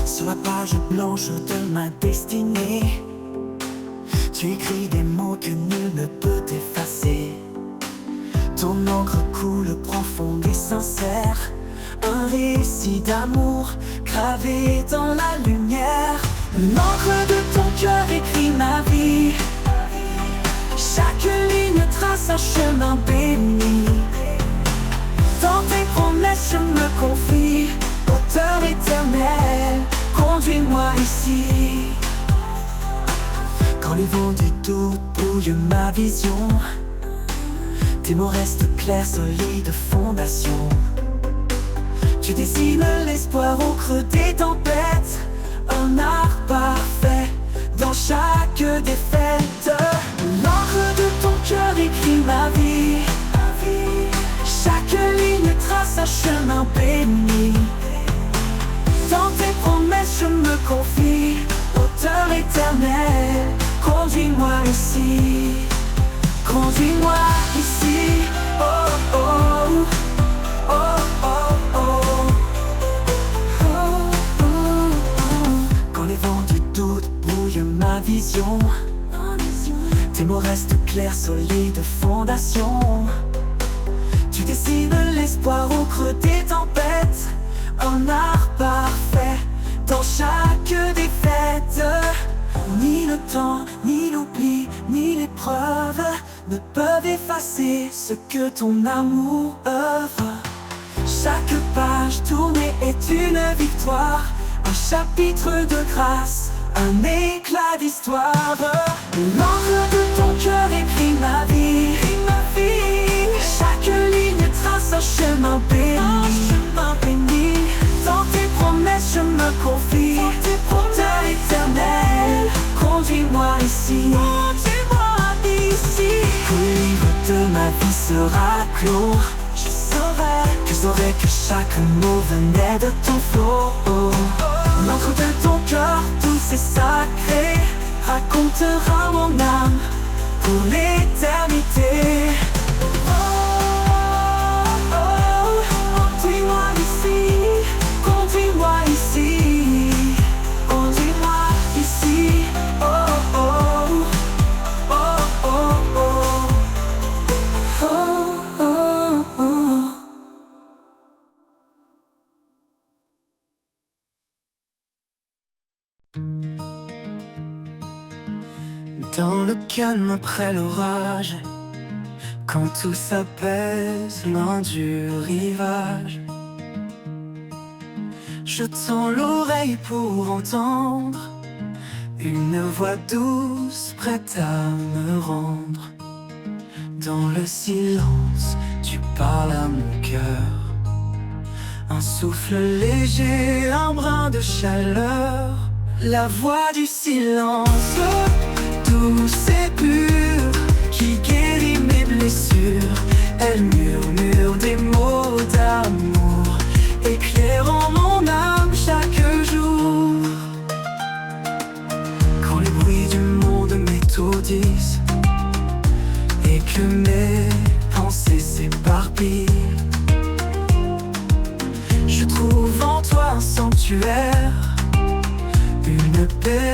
Sur la page blanche de ma destinée, tu écris des mots que nul ne peut effacer. Ton encre coule profonde et sincère, un récit d'amour gravé dans la lumière. L'encre de ton cœur écrit ma vie, chaque ligne trace un chemin béni. Dans tes promesses je me confie, auteur éternel, conduis-moi ici. Quand les vents du doute brouillent ma vision, tes mots restent clairs, solides fondations. Tu dessines l'espoir au creux des tempêtes, un art parfait dans chaque défaite. L'encre de ton cœur écrit ma vie, chaque ligne trace un chemin béni. Dans tes promesses je me confie, auteur éternel, conduis-moi ici. Conduis-moi ici, oh oh, oh oh oh, oh oh oh. Quand les vents du doute brouillent ma vision, tes mots restent clairs, solides fondations. Tu dessines l'espoir au creux des tempêtes, un art parfait dans chaque défaite. Ni le temps, ni l'oubli, ni l'épreuve ne peuvent effacer ce que ton amour œuvre. Chaque page tournée est une victoire, un chapitre de grâce, un éclat d'histoire. L'encre de ton cœur écrit ma vie, chaque ligne trace un chemin béni. Dans tes promesses je me confie, auteur éternel, conduis-moi ici. Quand le livre de ma vie sera clos, je saurai que chaque mot venait de ton flot. L'encre de ton cœur douce et sacré racontera mon âme pour l'éternité. Conduis-moi ici, conduis-moi ici, conduis-moi ici, oh oh, oh oh oh, oh oh oh. Dans le calme après l'orage, quand tout s'apaise loin du rivage, je tends l'oreille pour entendre une voix douce prête à me rendre. Dans le silence, tu parles à mon cœur, un souffle léger, un brin de chaleur. La voix du silence, douce et pure, qui guérit mes blessures. Elle murmure des mots d'amour, éclairant mon âme chaque jour. Quand les bruits du monde m'étourdissent et que mes pensées s'éparpillent, je trouve en toi un sanctuaire, une paix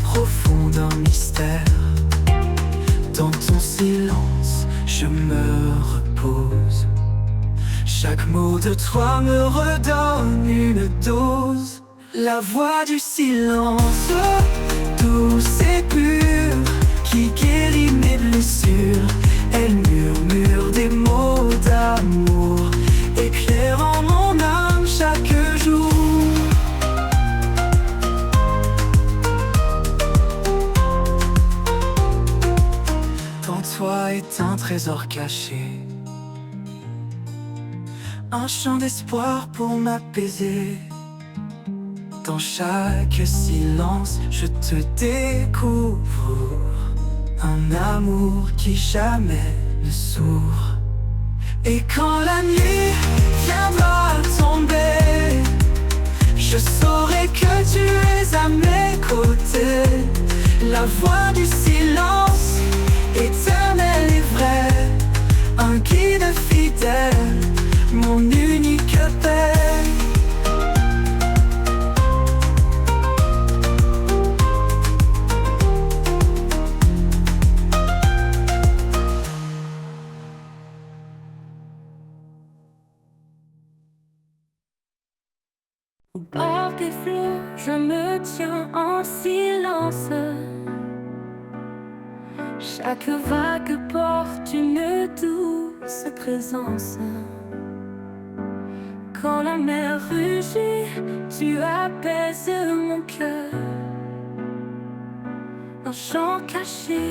profonde, un mystère. Dans ton silence, je me repose. Chaque mot de toi me redonne une dose. La voix du silence, douce et pure, qui guérit mes blessures. Elle murmure des mots d'amour, éclairant mon âme chaque jour. Toi est un trésor caché, un chant d'espoir pour m'apaiser. Dans chaque silence, je te découvre, un amour qui jamais ne s'ouvre. Et quand la nuit viendra tomber, je saurai que tu es à mes côtés. La voix du silence, éternel et vrai, un guide fidèle, mon unique paix. des flots, je me tiens en silence. Chaque vague porte une douce présence. Quand la mer rugit, tu apaises mon cœur. Un chant caché,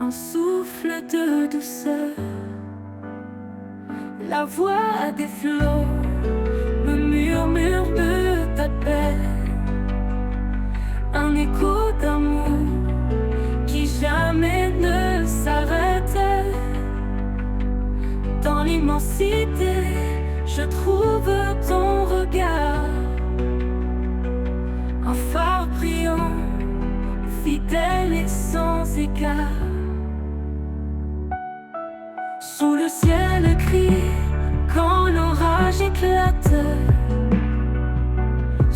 un souffle de douceur. La voix des flots me murmure de ta paix. Un écho d'amour qui jamais ne s'arrête. Dans l'immensité, je trouve ton regard, un phare brillant, fidèle et sans égard. Sous le ciel gris, quand l'orage éclate,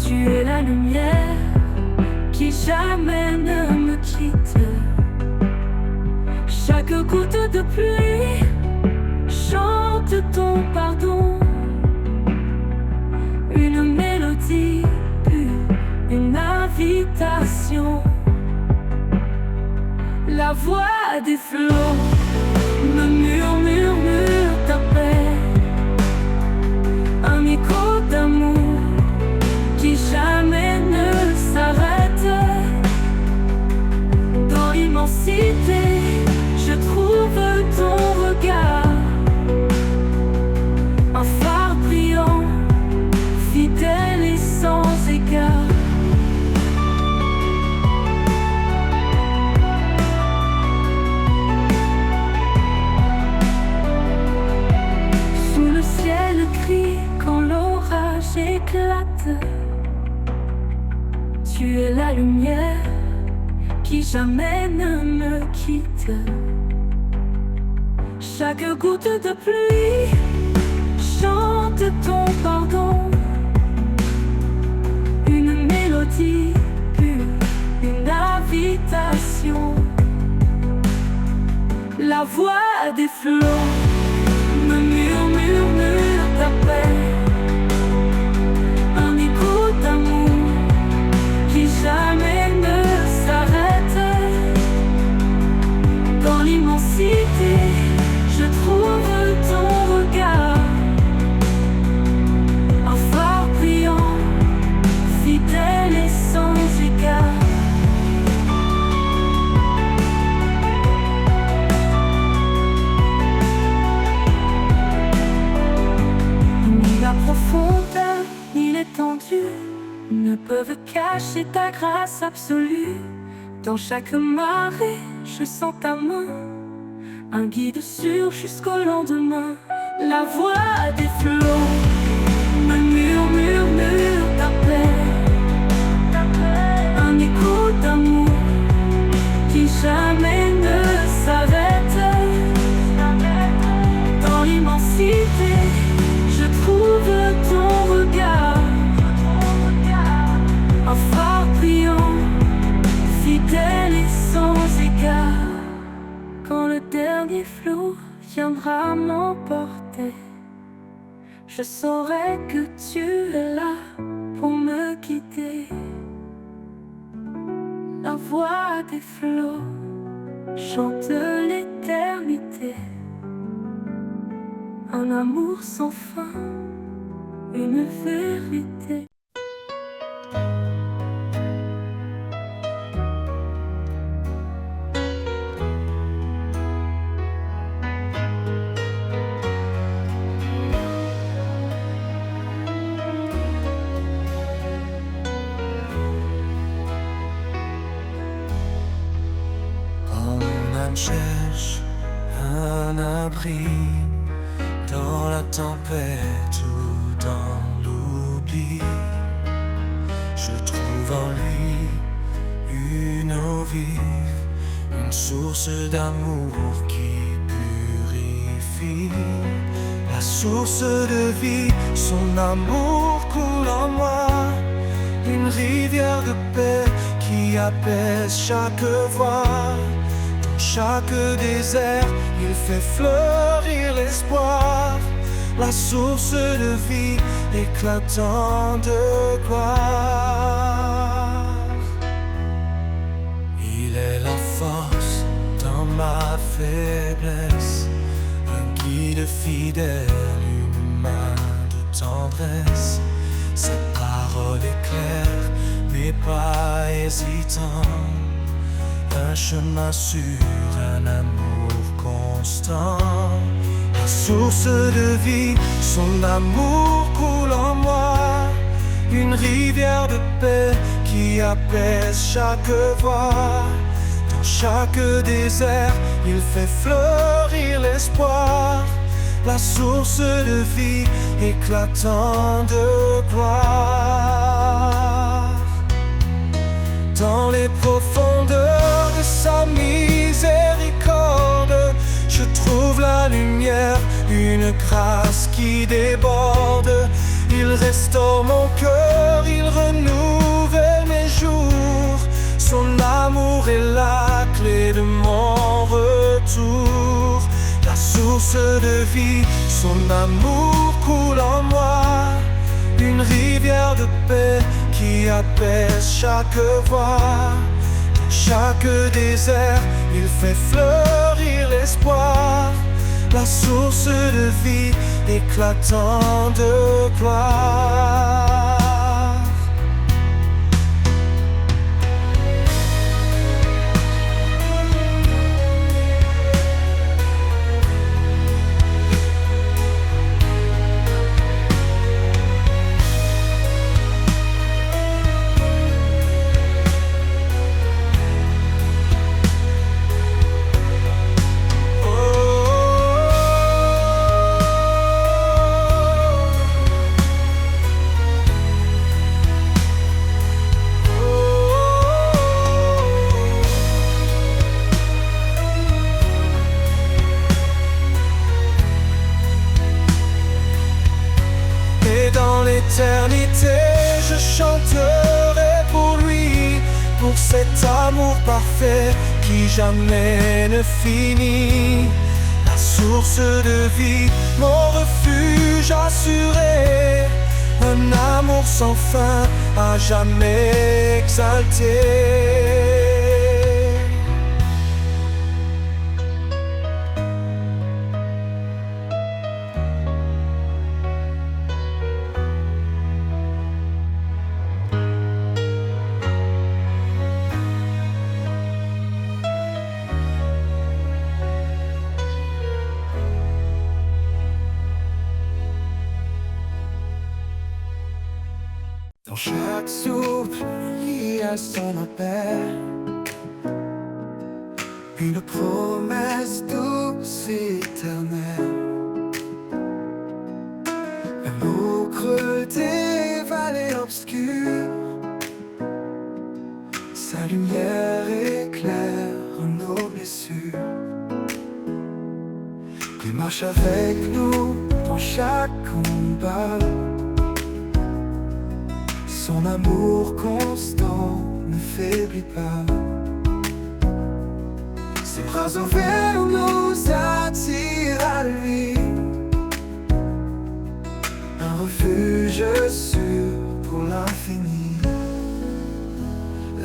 tu es la lumière qui jamais ne me quitte. Chaque goutte de pluie chante ton pardon. Une mélodie pure, une invitation. La voix des flots me murmure ta paix. Un écho d'amour qui jamais ne s'arrête. Dans l'immensité, je trouve ton regard, un phare brillant, fidèle et sans égard. Sous le ciel gris, quand l'orage éclate, tu es la lumière qui jamais ne me quitte. Chaque goutte de pluie chante ton pardon. Une mélodie pure, une invitation. La voix des flots me murmure ta paix. Un écho d'amour qui jamais ne s'arrête. Dans l'immensité, je trouve ton regard, un phare brillant, fidèle et sans égard. Ni la profondeur, ni l'étendue ne peuvent cacher ta grâce absolue. Dans chaque marée, je sens ta main, un guide sûr jusqu'au lendemain. La voix des flots me murmure ta paix. Un écho d'amour qui jamais ne s'arrête. Dans l'immensité, je trouve ton regard, un phare brillant, fidèle et sans égard. Quand le dernier flot viendra m'emporter, je saurai que tu es là pour me guider. La voix des flots chante l'éternité, un amour sans fin, une vérité. On cherche un abri dans la tempête ou dans l'oubli. Je trouve en lui une eau vive, une source d'amour qui purifie. La source de vie, son amour coule en moi, une rivière de paix qui apaise chaque voix. Dans chaque désert, il fait fleurir l'espoir. la source de vie, éclatant de gloire. Il est la force dans ma faiblesse, un guide fidèle, une main de tendresse. Sa parole est claire, mais pas hésitant, un chemin sûr, un amour constant. La source de vie, son amour coule en moi, une rivière de paix qui apaise chaque voie. Dans chaque désert, il fait fleurir l'espoir, la source de vie, éclatant de gloire. Dans les profondeurs de sa miséricorde, je trouve la lumière, une grâce qui déborde. Il restaure mon cœur, il renouvelle mes jours. Son amour est la clé de mon retour. La source de vie, son amour coule en moi, une rivière de paix qui apaise chaque voie. Dans chaque désert, il fait fleurir l'espoir, la source de vie, éclatant de gloire. L'éternité, je chanterai pour lui, pour cet amour parfait qui jamais ne finit. La source de vie, mon refuge assuré, un amour sans fin, à jamais exalté. Dans chaque souffle, il y a son appel, une promesse douce et éternelle. Même au creux des vallées obscures, sa lumière éclaire nos blessures. Il marche avec nous dans chaque combat, son amour constant ne faiblit pas. Ses bras ouverts nous attirent à lui, un refuge sûr pour l'infini.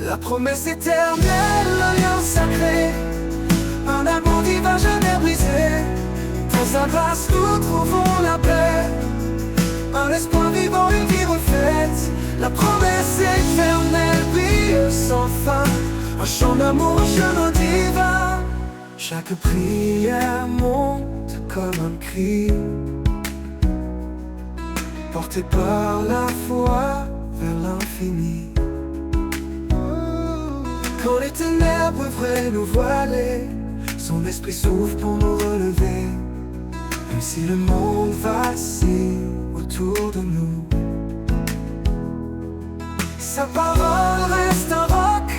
La promesse éternelle, l'alliance sacrée, un amour divin jamais brisé. Dans sa grâce nous trouvons la paix, un espoir vivant, une vie refaite. La promesse éternelle brille sans fin, un chant d'amour, un chemin divin. Chaque prière monte comme un cri, porté par la foi vers l'infini. Quand les ténèbres voudraient nous voiler, son esprit s'ouvre pour nous relever. Même si le monde vacille autour de nous, sa parole reste un roc,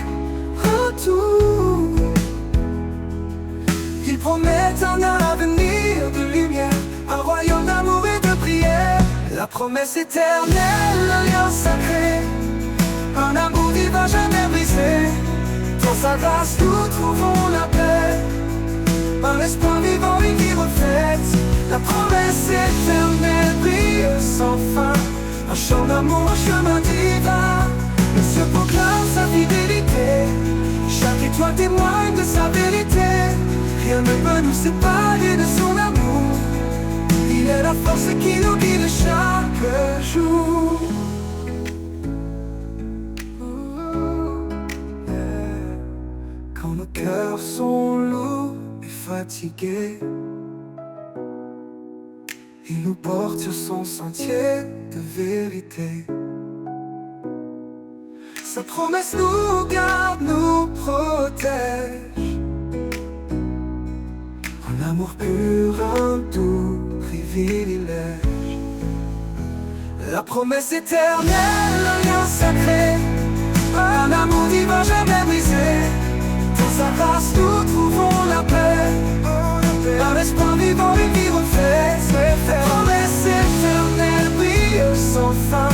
un tour. Il promet un avenir de lumière, un royaume d'amour et de prière. La promesse éternelle, l'alliance sacrée, un amour divin jamais brisé. Dans sa grâce nous trouvons la paix, un espoir vivant, une vie refaite. La promesse éternelle. Un chant d'amour, un chemin divin, Monsieur proclame sa fidélité. Chaque étoile témoigne de sa vérité. Rien ne peut nous séparer de son amour. Il est la force qui nous guide chaque jour. Quand nos cœurs sont lourds et fatigués, il nous porte sur son sentier de vérité. Sa promesse nous garde, nous protège. Un amour pur, un doux privilège. La promesse éternelle, un lien sacré, un amour divin jamais brisé. Dans sa grâce nous trouvons la paix, un espoir vivant, une vie refaite. La promesse éternelle brille sans fin,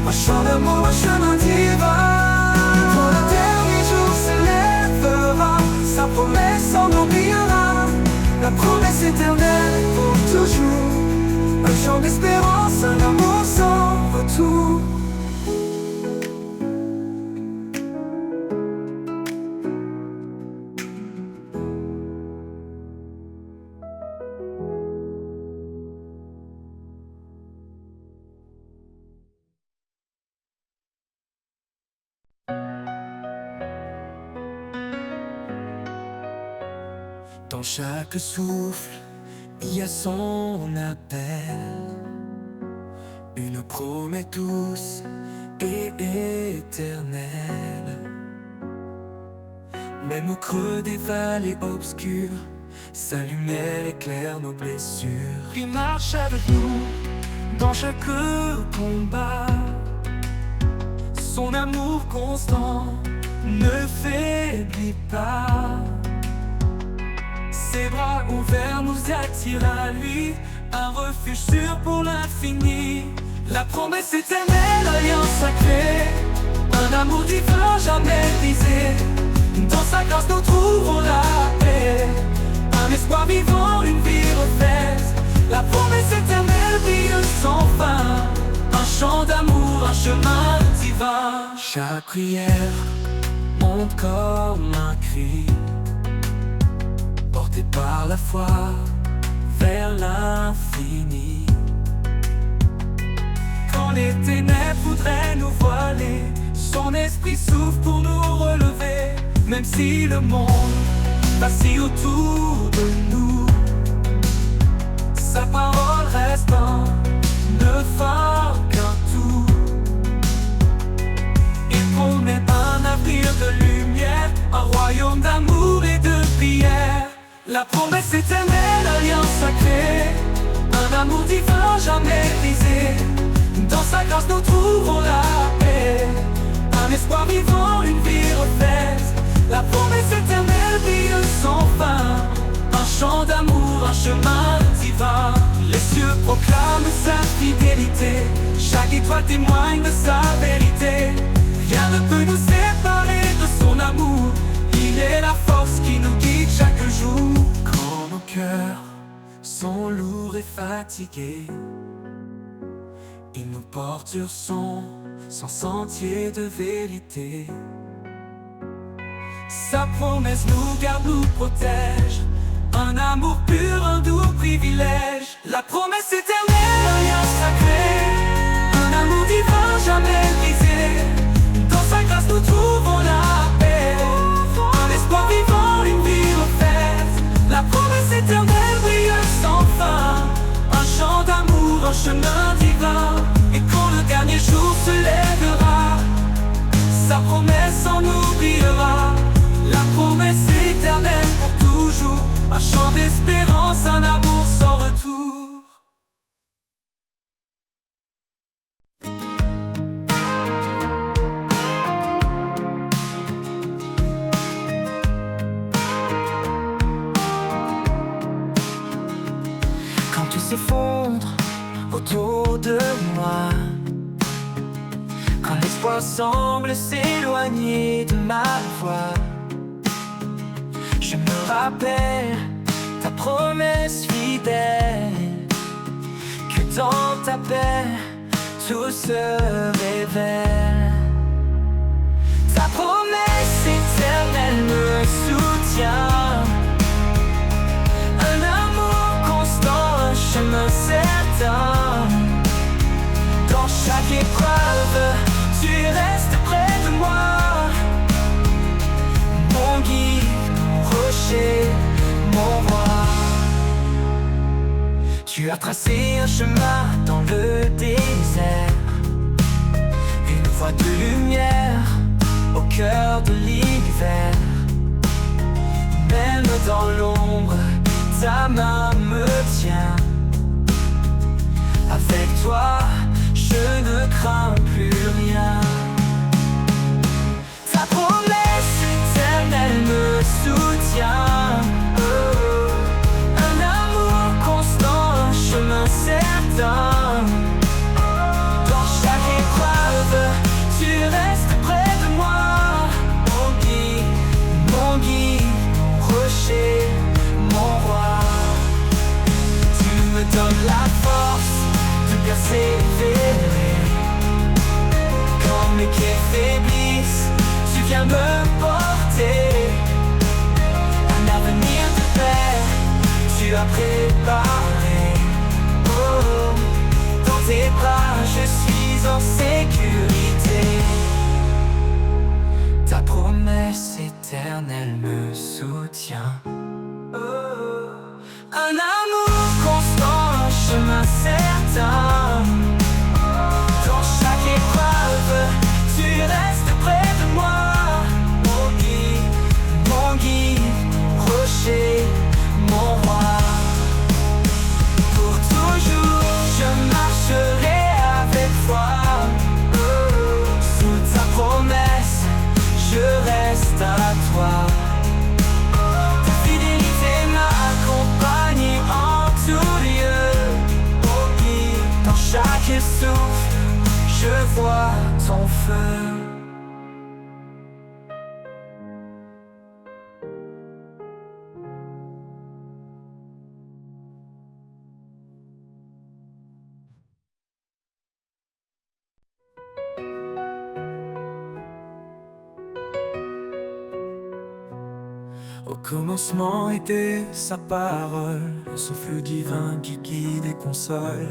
un chant d'amour, un chemin divin. Quand le dernier jour s'élèvera, sa promesse en oubliera. La promesse éternelle pour toujours, un chant d'espérance, un amour sans retour. Dans chaque souffle, il y a son appel, une promesse douce et éternelle. Même au creux des vallées obscures, sa lumière éclaire nos blessures. Il marche avec nous dans chaque combat. Son amour constant ne faiblit pas. Ses bras ouverts nous attirent à lui, un refuge sûr pour l'infini. La promesse éternelle, alliance sacrée, un amour divin jamais brisé. Dans sa grâce nous trouvons la paix, un espoir vivant, une vie refaite. La promesse éternelle brille sans fin, un chant d'amour, un chemin divin. Chaque prière monte comme un cri, porté par la foi vers l'infini. Quand les ténèbres voudraient nous voiler, son esprit souffle pour nous relever. Même si le monde vacille autour de nous, sa parole reste un ne fort qu'un tout. Il promet un avenir de lumière, un royaume d'amour et de prière. La promesse éternelle, alliance sacrée, un amour divin jamais brisé. Dans sa grâce nous trouvons la paix, un espoir vivant, une vie refaite. La promesse éternelle brille sans fin, un chant d'amour, un chemin divin. Les cieux proclament sa fidélité, chaque étoile témoigne de sa vérité. Rien ne peut nous séparer de son amour, il est la force qui nous guide chaque jour. Quand nos cœurs sont lourds et fatigués, il nous porte sur son sentier de vérité. Sa promesse nous garde, nous protège, un amour pur, un doux privilège. La promesse éternelle, alliance sacrée, un amour divin jamais brisé. Dans sa grâce nous trouvons la paix, un espoir vivant, une vie refaite. La promesse éternelle brille sans fin, un chant d'amour, un chemin divin. Et quand le dernier jour se lèvera, sa promesse en oubliera. La promesse éternelle pour toujours, un chant d'espérance, un amour sans retour. Quand tout s'effondre autour de moi, quand l'espoir semble s'éloigner de ma voix, je me rappelle ta promesse fidèle, que dans ta paix, tout se révèle. Ta promesse éternelle me soutient. Un amour constant, un chemin certain. Dans chaque épreuve, tu restes près de moi. Mon guide, mon rocher, mon roi. Tu as tracé un chemin dans le désert, une voie de lumière au cœur de l'hiver. Même dans l'ombre, ta main me tient. Avec toi, je ne crains plus rien. Ta promesse éternelle me soutient. Un amour constant, un chemin certain. Dans chaque épreuve, tu restes près de moi. Mon guide, mon rocher, mon roi. Tu me donnes la force de persévérer. Quand mes pieds faiblissent, tu viens me porter. Un avenir de paix, tu as préparé. Oh, dans tes bras, je suis en sécurité. Ta promesse éternelle me soutient. Oh, un amour constant, un chemin certain. Dans chaque épreuve, tu restes près de moi. Mon guide, mon rocher, mon roi. Pour toujours, je marcherai avec toi. Sous ta promesse, je reste à toi. Ta fidélité m'accompagne en tout lieu. Dans chaque souffle, je vois ton feu. Au commencement était sa parole, le souffle divin qui guide et console.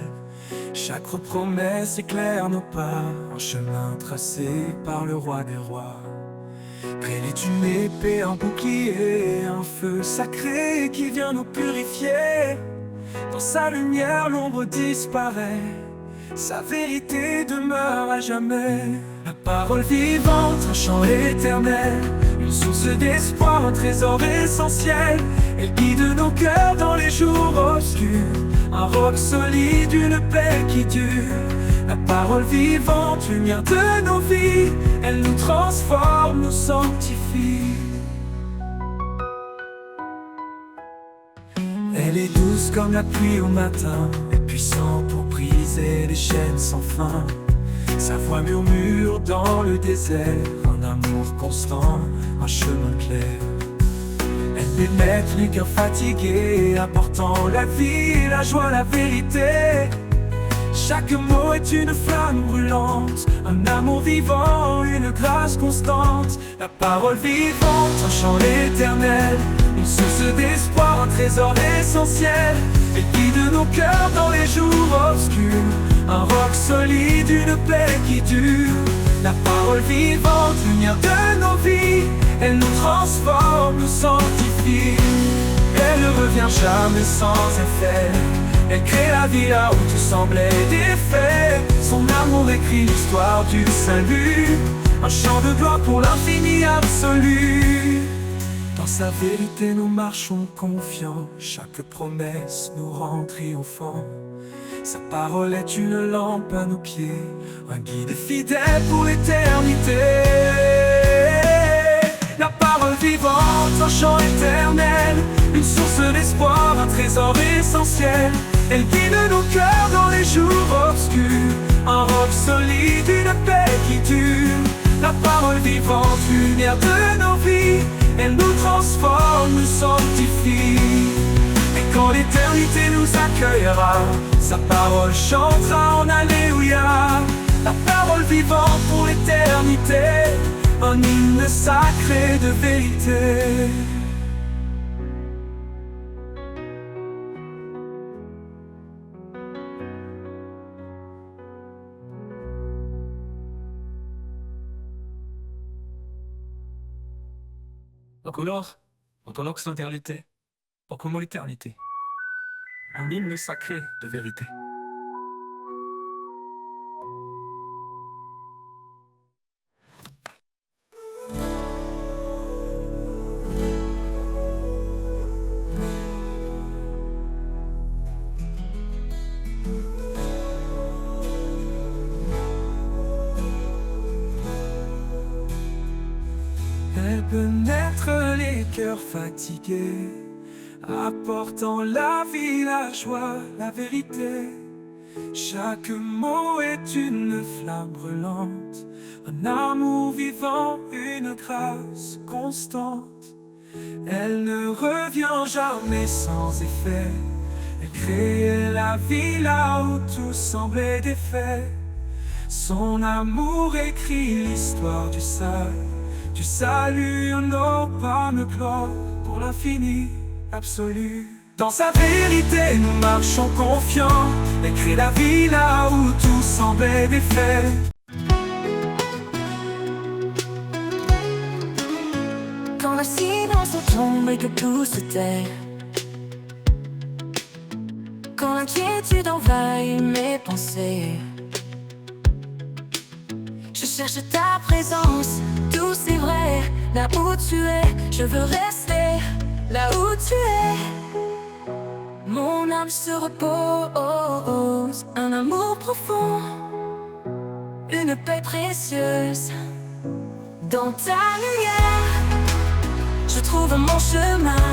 Chaque promesse éclaire nos pas, un chemin tracé par le roi des rois. Près est une épée, un bouclier, un feu sacré qui vient nous purifier. Dans sa lumière, l'ombre disparaît, sa vérité demeure à jamais. La parole vivante, un chant éternel, une source d'espoir, un trésor essentiel. Elle guide nos cœurs dans les jours obscurs, un roc solide, une paix qui dure. La parole vivante, lumière de nos vies, elle nous transforme, nous sanctifie. Elle est douce comme la pluie au matin, et puissante pour briser les chaînes sans fin. Sa voix murmure dans le désert, un amour constant, un chemin clair. Elle pénètre les cœurs fatigués, apportant la vie, la joie, la vérité. Chaque mot est une flamme brûlante, un amour vivant, une grâce constante. La parole vivante, un chant éternel, une source d'espoir, un trésor essentiel. Elle guide nos cœurs dans les jours obscurs, un roc solide, une paix qui dure. La parole vivante, lumière de nos vies, elle nous transforme, nous sanctifie. Elle ne revient jamais sans effet, elle crée la vie là où tout semblait défait. Son amour écrit l'histoire du salut, un chant de gloire pour l'infini absolu. Dans sa vérité nous marchons confiants, chaque promesse nous rend triomphants. Sa parole est une lampe à nos pieds, un guide fidèle pour l'éternité. La parole vivante, un chant éternel, une source d'espoir, un trésor essentiel. Elle guide nos cœurs dans les jours obscurs, un roc solide, une paix qui dure. La parole vivante, lumière de nos vies, elle nous transforme, nous sanctifie. Et quand quand l'éternité nous accueillera. Sa parole chantera en Alléluia. La parole vivante pour l'éternité, un hymne sacré de vérité. Alors, en ton l'éternité, comme l'éternité, un hymne sacré de vérité. Elle pénètre les cœurs fatigués, apportant la vie, la joie, la vérité. Chaque mot est une flamme brûlante, un amour vivant, une grâce constante. Elle ne revient jamais sans effet. Elle crée la vie là où tout semblait défait. Son amour écrit l'histoire du salut, un pas me gloire pour l'infini absolu. Dans sa vérité nous marchons confiants. Elle crée la vie là où tout semblait défait. Quand le silence tombe et que tout se tait, quand l'inquiétude envahit mes pensées, je cherche ta présence, tout c'est vrai. Là où tu es, je veux rester. Là où tu es, mon âme se repose. Un amour profond, une paix précieuse. Dans ta lumière, je trouve mon chemin.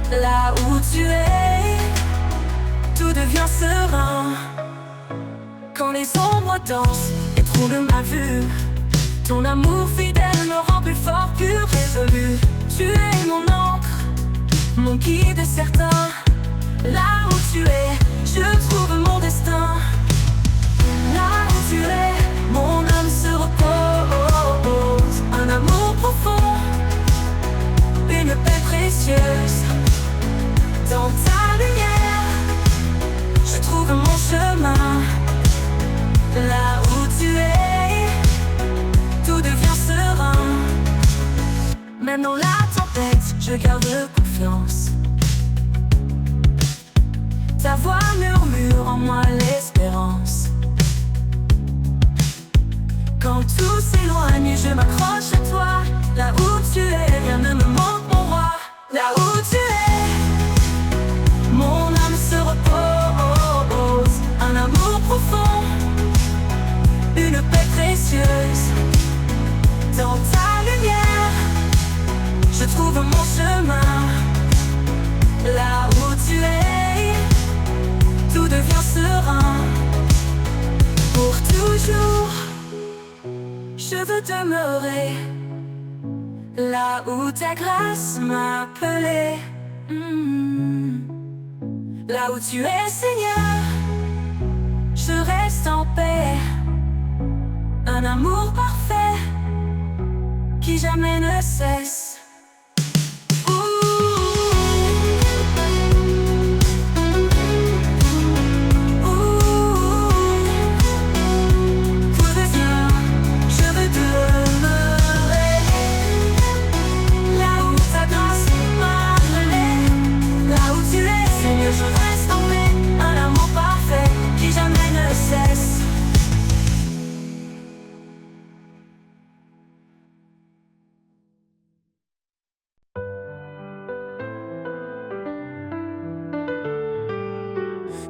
Là où tu es, tout devient serein. Quand les ombres dansent et troublent ma vue, ton amour fidèle me rend plus fort, plus résolu. Tu es mon encre, mon guide certain. Là où tu es, je trouve mon destin. Là où tu es, mon âme se repose. Un amour profond, une paix précieuse. Dans ta lumière, je trouve mon chemin. Là où tu es, tout devient serein. Même dans la tempête, je garde confiance. Ta voix murmure en moi l'espérance. Quand tout s'éloigne, je m'accroche à toi. Là où tu es, rien ne me manque, mon roi. Là où tu es, mon âme se repose. Un amour profond, une paix précieuse. Dans ta lumière, je trouve mon chemin. Là où tu es, tout devient serein. Pour toujours, je veux demeurer là où ta grâce m'a appelé. Là où tu es, Seigneur, je reste en paix. Un amour parfait qui jamais ne cesse.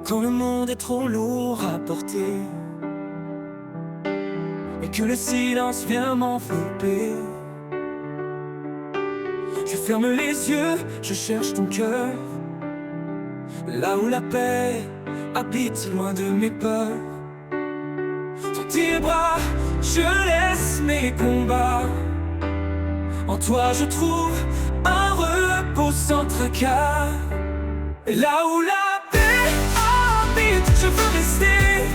Quand le monde est trop lourd à porter et que le silence vient m'envelopper, je ferme les yeux, je cherche ton cœur. Là où la paix habite loin de mes peurs. Dans tes bras, je laisse mes combats. En toi je trouve un repos sans tracas. Et là où la paix habite, je veux rester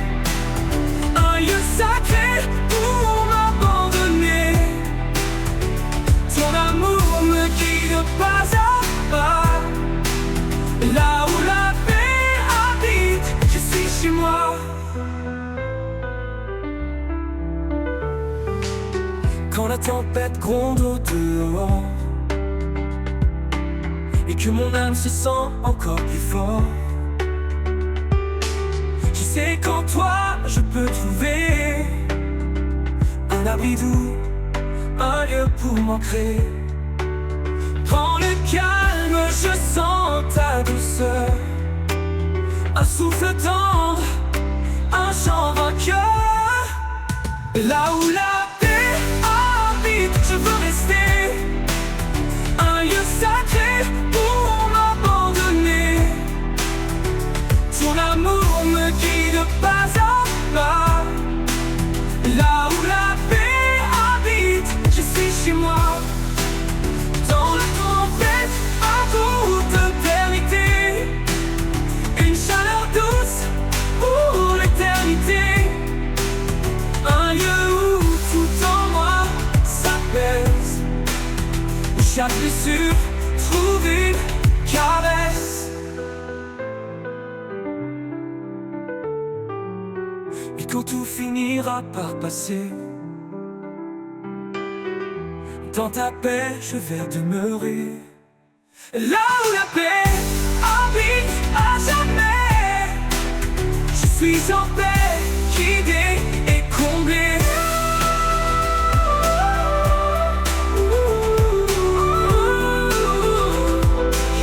un lieu sacré pour m'abandonner. Ton amour me guide pas à pas. Et là où la paix habite, je suis chez moi. Quand la tempête gronde au dehors et que mon âme se sent encore plus fort, je sais qu'en toi je peux trouver un abri doux, un lieu pour m'ancrer. Dans le calme je sens ta douceur, un souffle tendre, un chant vainqueur. Et là où la paix habite, je veux rester un lieu sacré pour m'abandonner. Ton amour me guide pas à pas. Là où la paix habite, je suis chez moi. Dans la tempête, un bout d'éternité, une chaleur douce pour l'éternité. Un lieu où tout en moi s'apaise, où chaque blessure trouve une caresse. Et quand tout finira par passer, dans ta paix je vais demeurer. Là où la paix habite à jamais, je suis en paix, guidé et comblé.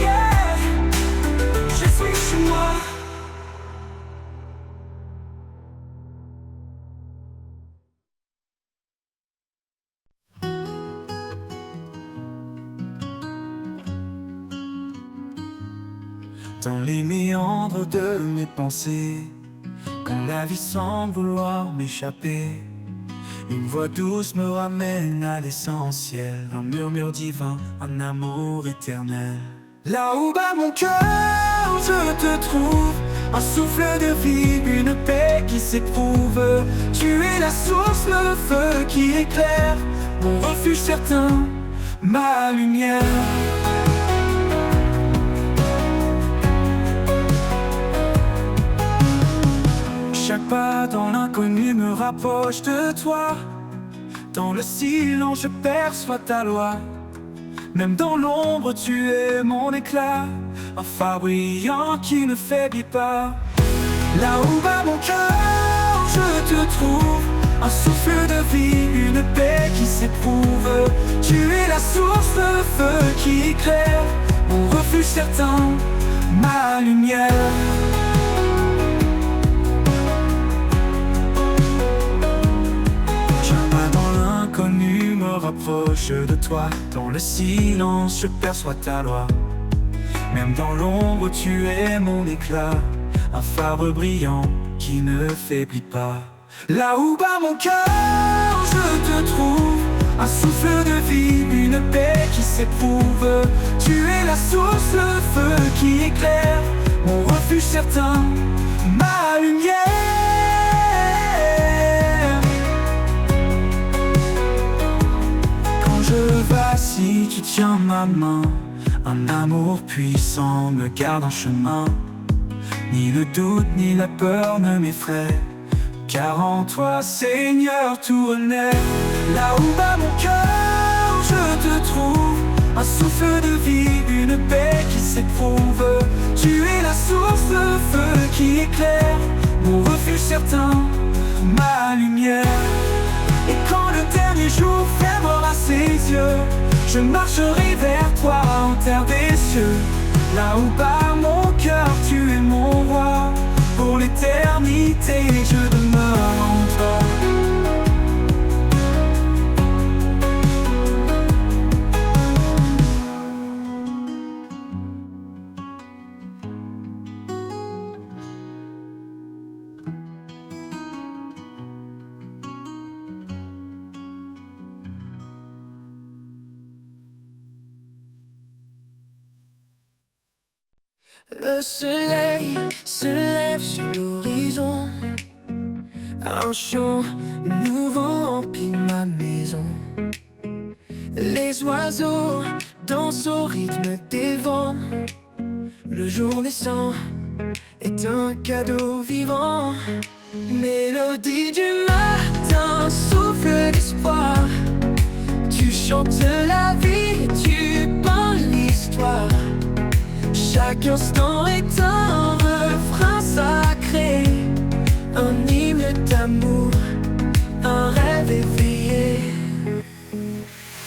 Yeah, je suis chez moi. Dans les méandres de mes pensées, quand la vie semble vouloir m'échapper, une voix douce me ramène à l'essentiel, un murmure divin, un amour éternel. Là où bat mon cœur, je te trouve, un souffle de vie, une paix qui s'éprouve. Tu es la source, le feu qui éclaire, mon refuge certain, ma lumière. Chaque pas dans l'inconnu me rapproche de toi. Dans le silence je perçois ta loi. Même dans l'ombre tu es mon éclat, un phare brillant qui ne faiblit pas. Là où bat mon cœur je te trouve, un souffle de vie, une paix qui s'éprouve. Tu es la source, le feu qui éclaire, mon refuge certain, ma lumière. L'inconnu me rapproche de toi. Dans le silence je perçois ta loi. Même dans l'ombre tu es mon éclat, un phare brillant qui ne faiblit pas. Là où bat mon cœur je te trouve, un souffle de vie, une paix qui s'éprouve. Tu es la source, le feu qui éclaire, mon refuge certain, ma lumière. Je vacille, tu tiens ma main, un amour puissant me garde en chemin. Ni le doute ni la peur ne m'effraient, car en toi Seigneur tout renaît. Là où bat mon cœur je te trouve, un souffle de vie, une paix qui s'éprouve. Tu es la source, le feu qui éclaire, mon refuge certain, ma lumière. Et quand le dernier jour fermera ses yeux, je marcherai vers toi en terre des cieux. Là où bat mon cœur, tu es mon roi. Pour l'éternité, je demeure en toi. Le soleil se lève sur l'horizon. Un chant nouveau emplit ma maison. Les oiseaux dansent au rythme des vents. Le jour naissant est un cadeau vivant. Mélodie du matin, souffle d'espoir. Tu chantes la vie, tu peins l'histoire. Chaque instant est un refrain sacré, un hymne d'amour, un rêve éveillé.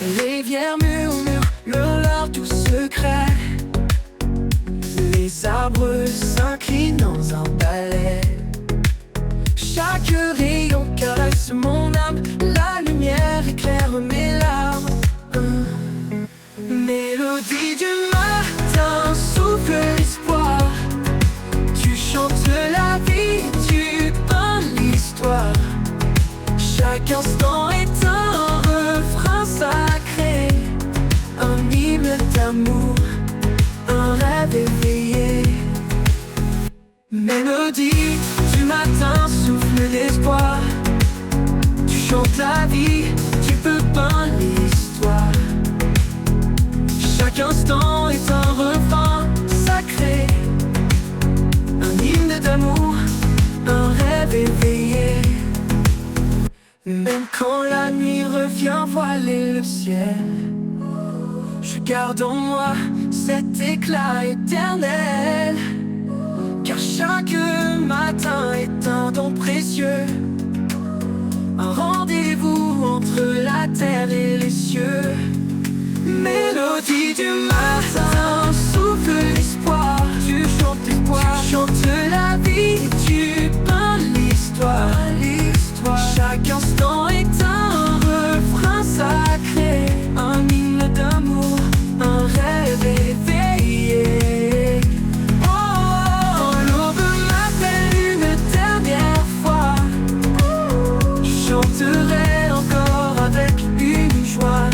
Les rivières murmurent leur doux secret. Les arbres s'inclinent dans un ballet. Chaque rayon caresse mon âme. La lumière éclaire mes larmes. Mélodie du matin, souffle l'espoir. Tu chantes la vie, tu peins l'histoire. Chaque instant est un refrain sacré, un hymne d'amour, un rêve éveillé. Mélodie du matin, souffle d'espoir. Tu chantes la vie, tu peux peindre l'histoire. Chaque instant est un refrain sacré, un hymne d'amour, un rêve éveillé. Même quand la nuit revient voiler le ciel, je garde en moi cet éclat éternel. Car chaque matin est un don précieux, un rendez-vous entre la terre et les cieux. Mélodie du matin, souffle l'espoir. Tu chantes l'espoir, tu chantes la vie, tu peins l'histoire. Chaque instant est un refrain sacré, un hymne d'amour, un rêve éveillé. Oh, l'aube m'appelle une dernière fois. Je chanterai encore avec une joie.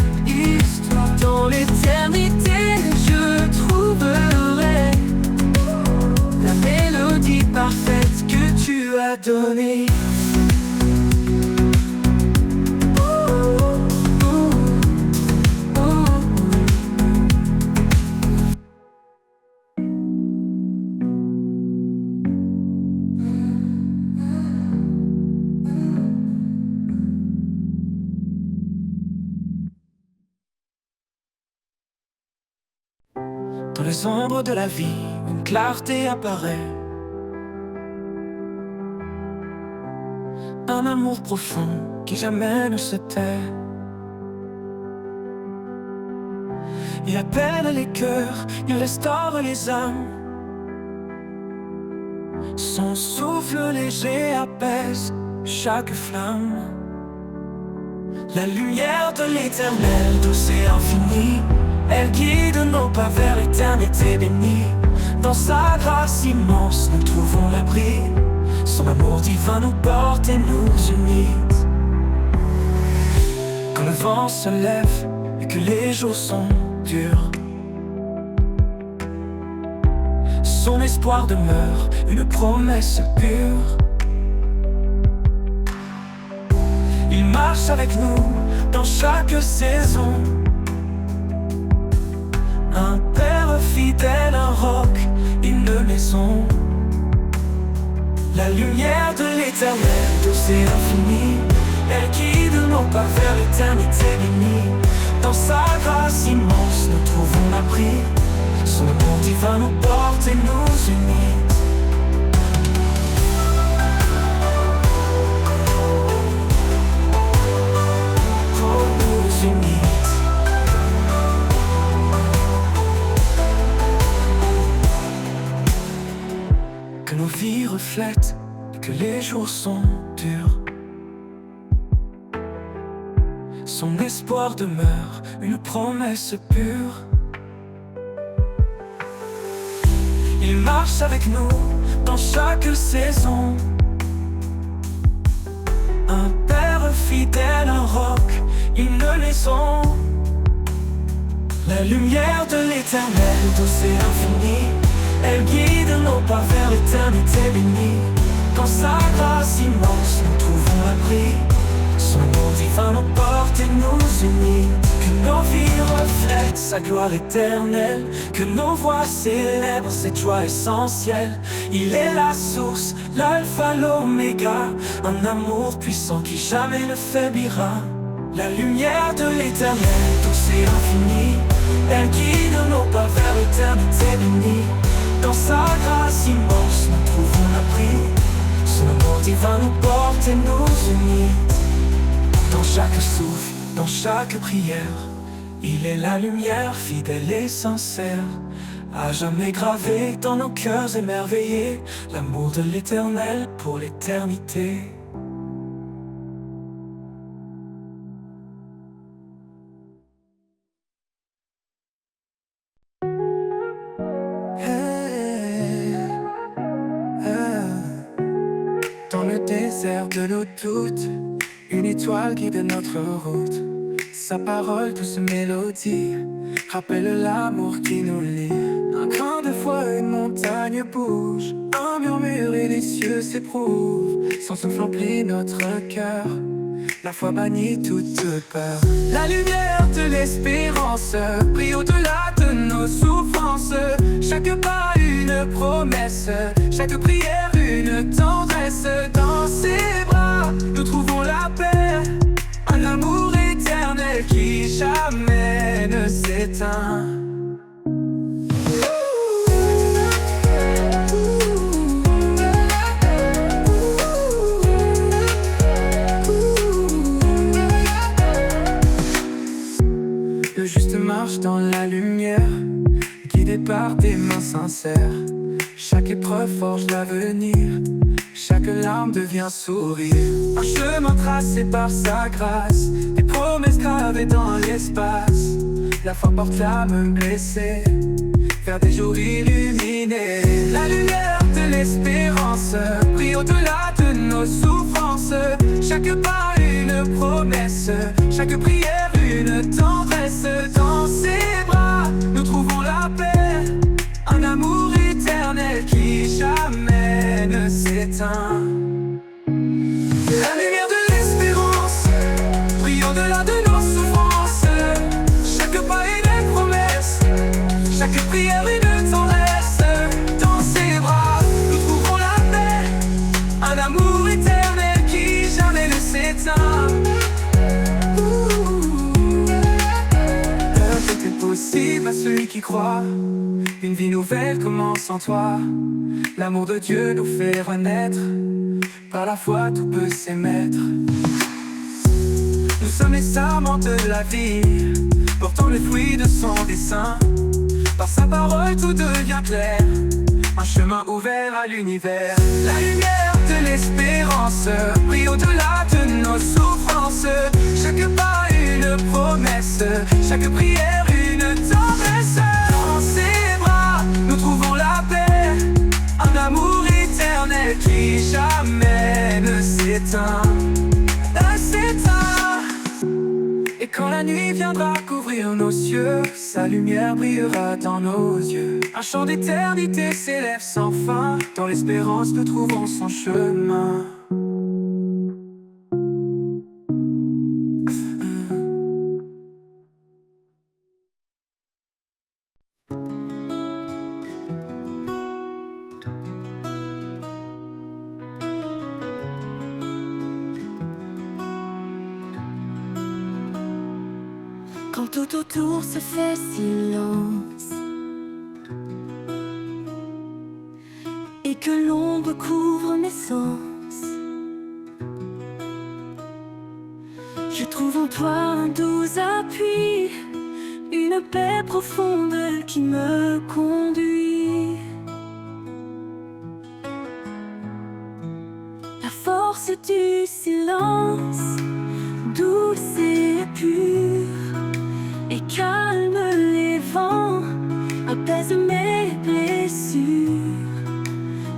Dans l'éternité, je trouverai la mélodie parfaite que tu as donnée. Dans les ombres de la vie, une clarté apparaît. Un amour profond qui jamais ne se tait. Il appelle les cœurs, il restaure les âmes. Son souffle léger apaise chaque flamme. La lumière de l'éternel, douce et infinie, elle guide nos pas vers l'éternité bénie. Dans sa grâce immense, nous trouvons l'abri. Son amour divin nous porte et nous unit. Quand le vent se lève et que les jours sont durs, son espoir demeure, une promesse pure. Il marche avec nous dans chaque saison. Un père fidèle, un roc, une maison. La lumière de l'éternel, douce et infinie, elle guide nos pas vers l'éternité bénie. Dans sa grâce immense, nous trouvons l'abri. Son amour divin nous porte et nous unit. Pour nous unir. Que nos vies reflètent, que les jours sont durs. Son espoir demeure, une promesse pure. Il marche avec nous dans chaque saison. Un père fidèle, un roc, une maison. La lumière de l'éternel, douce et infinie, elle guide pas vers l'éternité bénie. Dans sa grâce immense, nous trouvons l'abri. Son amour divin nous porte et nous unit. Que nos vies reflètent sa gloire éternelle, que nos voix célèbrent cette joie essentielle. Il est la source, l'alpha, l'oméga, un amour puissant qui jamais ne faiblira. La lumière de l'éternel, douce et infinie, elle guide nos pas vers l'éternité bénie. Dans sa grâce immense, nous trouvons l'abri. Son amour divin nous porte et nous unit. Dans chaque souffle, dans chaque prière, il est la lumière fidèle et sincère, à jamais gravé dans nos cœurs émerveillés, l'amour de l'éternel pour l'éternité. Dans le désert de nos doutes, une étoile guide notre route. Sa parole, douce mélodie, rappelle l'amour qui nous lie. Un grain de foi, une montagne bouge, un murmure et les cieux s'éprouvent. Son souffle emplit notre cœur, la foi bannit toute peur. La lumière de l'espérance brille au-delà de nos souffrances. Chaque pas une promesse, chaque prière une tendresse. Dans ses bras, nous trouvons la paix, un amour éternel qui jamais ne s'éteint. Le juste marche dans la lumière, guidé par des mains sincères. Chaque épreuve forge l'avenir, chaque larme devient sourire. Un chemin tracé par sa grâce, des promesses gravées dans l'espace. La foi porte l'âme blessée vers des jours illuminés. La lumière de l'espérance brille au-delà de nos souffrances. Chaque pas une promesse, chaque prière une tendresse. Dans ses bras, nous trouvons la paix, un amour éternel qui jamais ne s'éteint. La lumière de l'espérance brille au-delà de nos souffrances. Chaque pas une promesse, chaque prière une tendresse. Dans ses bras, nous trouvons la paix, un amour éternel qui jamais ne s'éteint. Tout est possible à celui qui croit. Une vie nouvelle commence en toi. L'amour de Dieu nous fait renaître. Par la foi tout peut s'émettre. Nous sommes les sarments de la vie, portant les fruits de son dessein. Par sa parole tout devient clair, un chemin ouvert à l'univers. La lumière de l'espérance brille au-delà de nos souffrances. Chaque pas une promesse, chaque prière une tendresse. Dans ses bras, nous trouvons la paix, un amour éternel qui jamais ne s'éteint. Ne s'éteint. Et quand la nuit viendra couvrir nos cieux, sa lumière brillera dans nos yeux. Un chant d'éternité s'élève sans fin. Dans l'espérance nous trouvons son chemin. Quand tout autour se fait silence et que l'ombre couvre mes sens, je trouve en toi un doux appui, une paix profonde qui me conduit. La force du silence, douce et pure, et calme les vents, apaise mes blessures.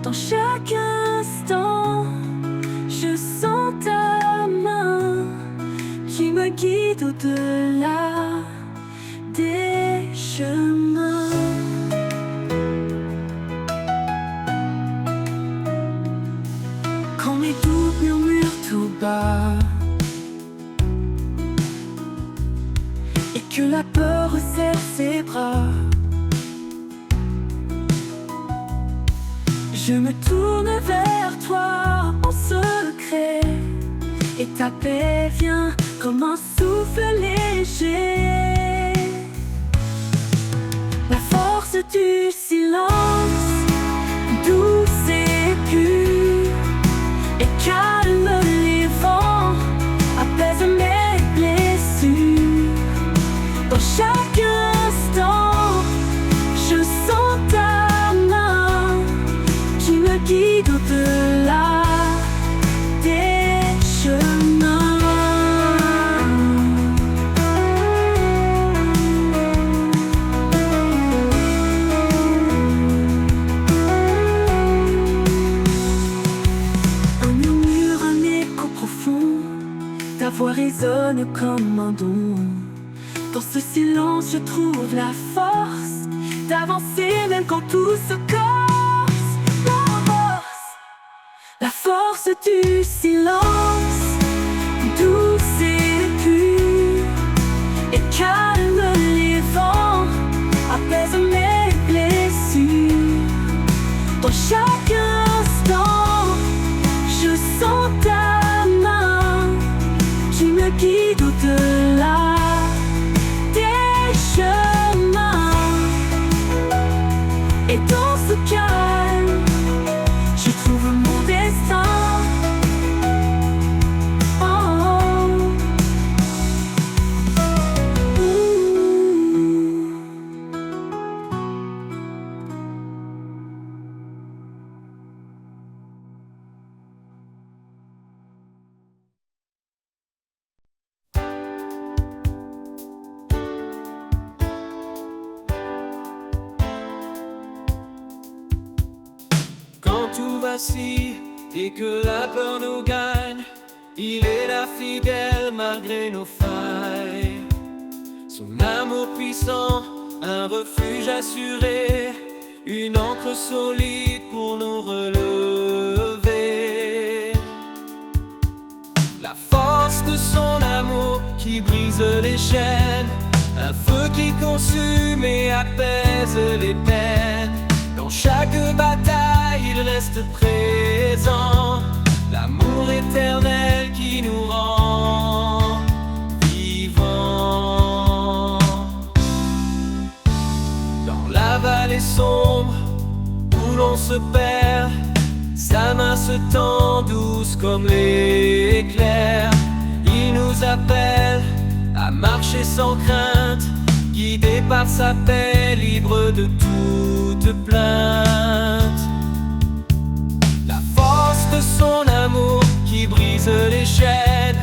Dans chaque instant, je sens ta main qui me guide au-delà des chemins. la peur serre ses bras. Je me tourne vers toi en secret, et ta paix vient comme un souffle léger. La force du silence, douce et pure, et calme les vents, apaise mes blessures. Dans chaque instant, je sens ta main qui me guide au-delà des chemins. Un murmure, un écho profond, ta voix résonne comme un don. Dans ce silence, je trouve la force d'avancer même quand tout se corse. La force du silence, douce et pure, et calme les vents, apaise mes blessures. Dans chaque instant, je sens ta main qui me guide au-delà des chemins. Et dans ce calme, je trouve mon destin. Oh, oh. Quand tout vacille et que la peur nous gagne, il est là fidèle malgré nos failles. Son amour puissant, un refuge assuré, une ancre solide pour nous relever. La force de son amour qui brise les chaînes, un feu qui consume et apaise les peines. Dans chaque bataille, il reste présent, l'amour éternel qui nous rend vivants. Dans la vallée sombre où l'on se perd, sa main se tend douce comme l'éclair. Il nous appelle à marcher sans crainte, guidé par sa paix, libre de toute plainte. La force de son amour qui brise les chaînes,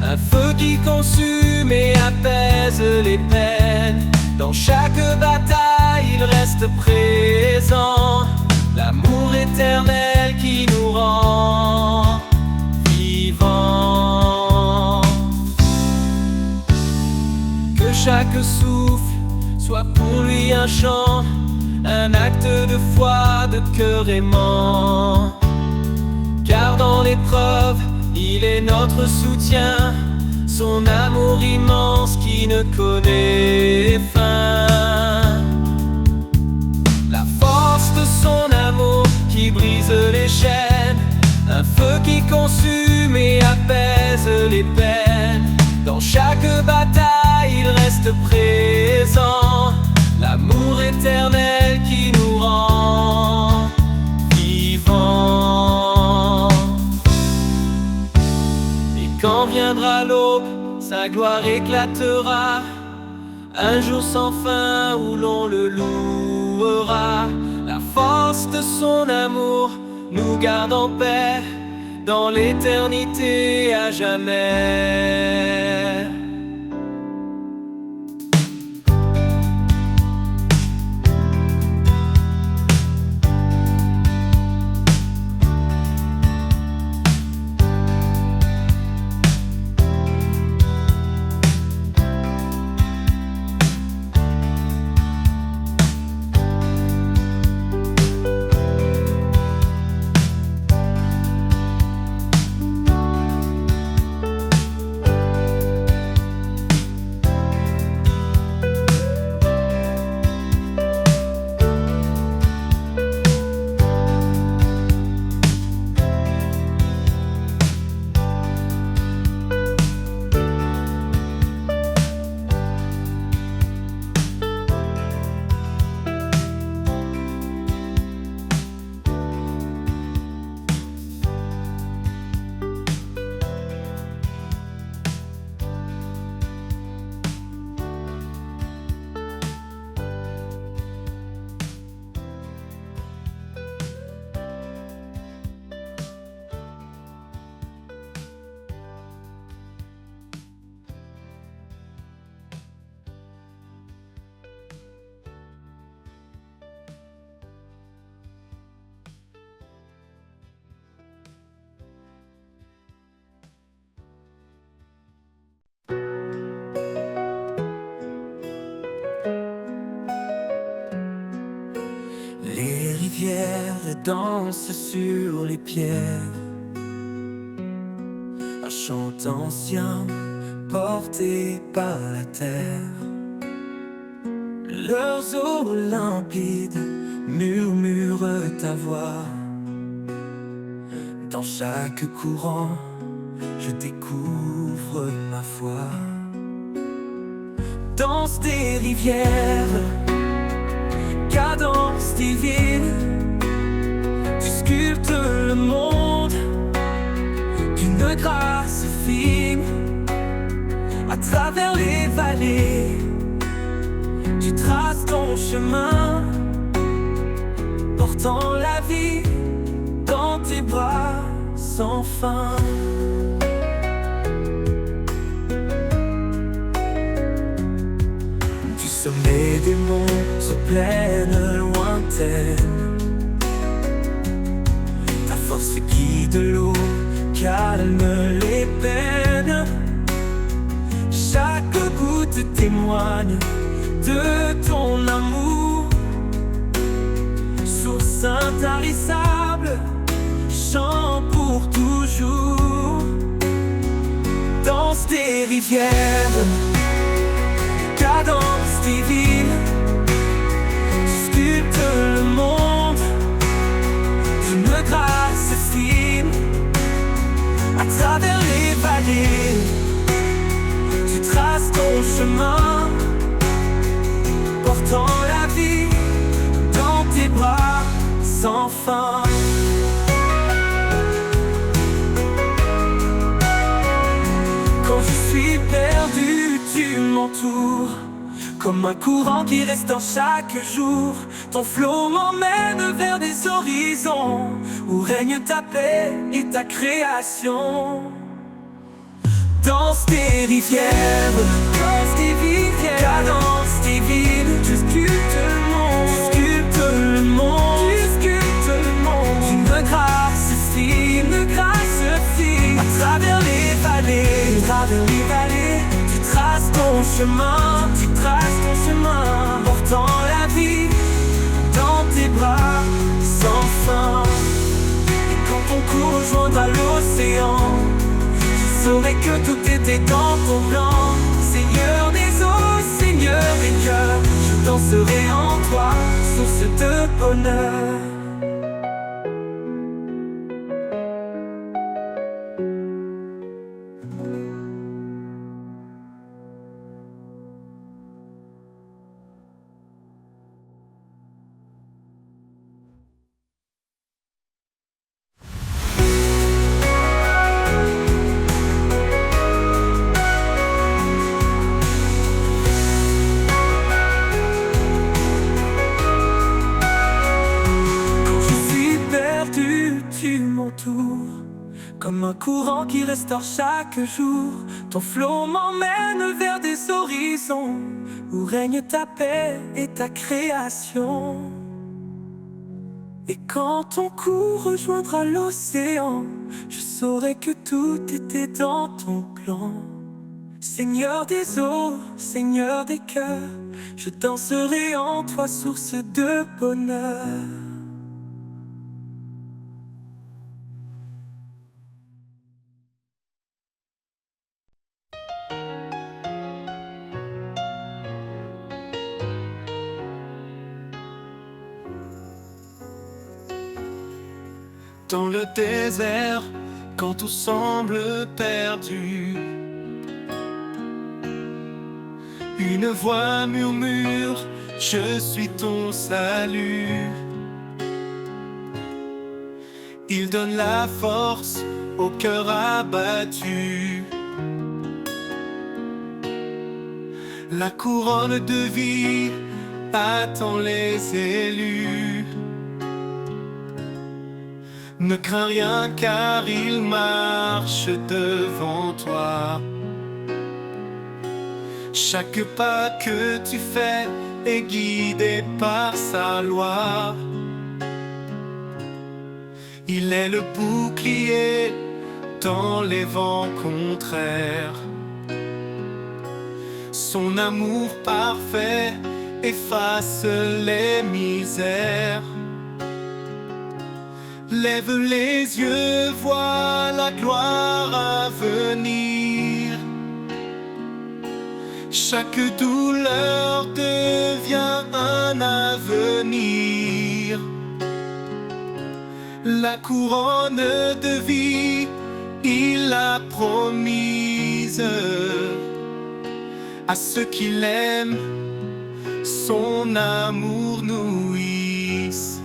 un feu qui consume et apaise les peines. Dans chaque bataille, il reste présent, l'amour éternel qui nous rend vivants. Que chaque souffle soit pour lui un chant, un acte de foi, de cœur aimant. Car dans l'épreuve, il est notre soutien, son amour immense qui ne connaît fin. La force de son amour qui brise les chaînes, un feu qui consume et apaise les peines. Dans chaque bataille, il reste présent, l'amour éternel qui nous rend vivants. Et quand viendra l'aube, sa gloire éclatera, un jour sans fin où l'on le louera. La force de son amour nous garde en paix, dans l'éternité à jamais. danse sur les pierres. Un chant ancien porté par la terre. Leurs eaux limpides murmurent ta voix. Dans chaque courant, je découvre ma foi. Danse des rivières, cadence divine, tu sculptes le monde d'une grâce fine. À travers les vallées, tu traces ton chemin, portant la vie dans tes bras sans fin. Du sommet des monts aux plaines lointaines, ta force guide l'eau, calme les peines. Chaque goutte témoigne de ton amour. Source intarissable, chant pour toujours. Danse des rivières, cadence divine, sculpte le monde d'une grâce fine. À travers les vallées, tu traces ton chemin, portant la vie dans tes bras sans fin. Quand je suis perdu, tu m'entoures, comme un courant qui reste dans chaque jour. Ton flot m'emmène vers des horizons où règne ta paix et ta création. Danse des rivières, cadence divine, tu sculptes le monde, d'une grâce fine. À travers les vallées, tu traces ton chemin, portant la vie dans tes bras sans fin. Et quand ton cours rejoindra l'océan, je saurai que tout était dans ton plan. Seigneur des eaux, Seigneur des cœurs, je danserai en toi, source de bonheur. Comme un courant qui restaure chaque jour, ton flot m'emmène vers des horizons où règne ta paix et ta création. Et quand ton cours rejoindra l'océan, je saurai que tout était dans ton plan. Seigneur des eaux, Seigneur des cœurs, je danserai en toi, source de bonheur. Dans le désert, quand tout semble perdu, une voix murmure, je suis ton salut. Il donne la force au cœur abattu. La couronne de vie attend les élus. Ne crains rien car il marche devant toi. Chaque pas que tu fais est guidé par sa loi. Il est le bouclier dans les vents contraires. Son amour parfait efface les misères. Lève les yeux, vois la gloire à venir. Chaque douleur devient un avenir. La couronne de vie, il l'a promise à ceux qui l'aiment, son amour nourrisse.